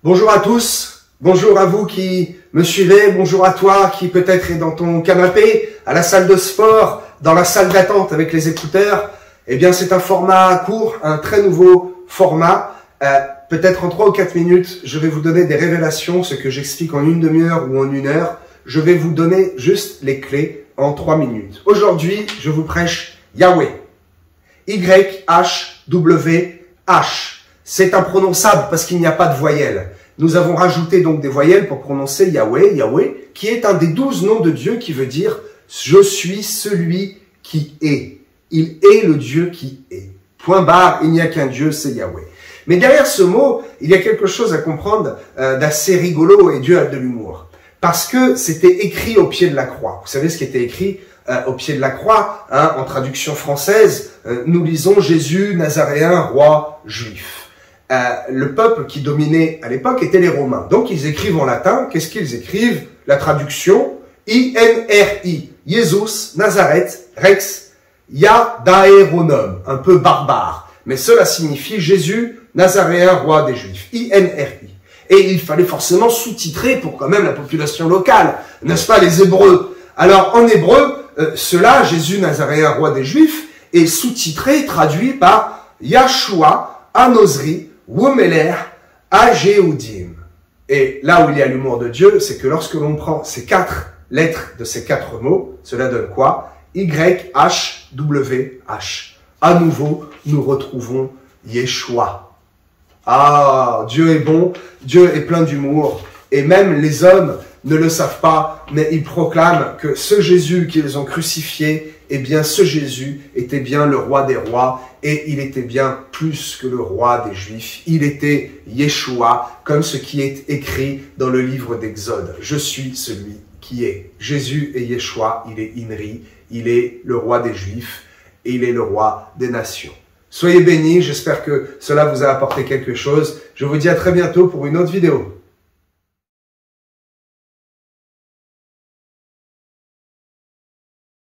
Bonjour à tous, bonjour à vous qui me suivez, bonjour à toi qui peut-être est dans ton canapé, à la salle de sport, dans la salle d'attente avec les écouteurs. Eh bien, c'est un format court, un très nouveau format. Peut-être en 3 ou 4 minutes, je vais vous donner des révélations, ce que j'explique en une demi-heure ou en 1 heure. Je vais vous donner juste les clés en 3 minutes. Aujourd'hui, je vous prêche Yahweh. Y-H-W-H. C'est imprononçable parce qu'il n'y a pas de voyelles. Nous avons rajouté donc des voyelles pour prononcer Yahweh, Yahweh, qui est un des 12 noms de Dieu qui veut dire « Je suis celui qui est ». Il est le Dieu qui est. Point barre, il n'y a qu'un Dieu, c'est Yahweh. Mais derrière ce mot, il y a quelque chose à comprendre d'assez rigolo et Dieu a de l'humour. Parce que c'était écrit au pied de la croix. Vous savez ce qui était écrit au pied de la croix, hein, en traduction française, nous lisons « Jésus, Nazaréen, roi juif ». Le peuple qui dominait à l'époque était les Romains. Donc ils écrivent en latin. Qu'est-ce qu'ils écrivent? La traduction I-N-R-I. Jesus, Nazareth, Rex, Iadaeronum. Un peu barbare. Mais cela signifie Jésus, Nazaréen, roi des Juifs. I-N-R-I. Et il fallait forcément sous-titrer pour quand même la population locale. N'est-ce pas, les Hébreux? Alors en hébreu, cela, Jésus, Nazaréen, roi des Juifs, est sous-titré, traduit par Yahshua, Anosri, Womeler, Agéoudim. Et là où il y a l'humour de Dieu, c'est que lorsque l'on prend ces 4 lettres de ces 4 mots, cela donne quoi? Y-H-W-H. À nouveau, nous retrouvons Yeshua. Ah, Dieu est bon, Dieu est plein d'humour. Et même les hommes ne le savent pas, mais ils proclament que ce Jésus qu'ils ont crucifié, eh bien ce Jésus était bien le roi des rois et il était bien plus que le roi des Juifs. Il était Yeshua, comme ce qui est écrit dans le livre d'Exode. Je suis celui qui est. Jésus est Yeshua, il est Inri, il est le roi des Juifs et il est le roi des nations. Soyez bénis, j'espère que cela vous a apporté quelque chose. Je vous dis à très bientôt pour une autre vidéo.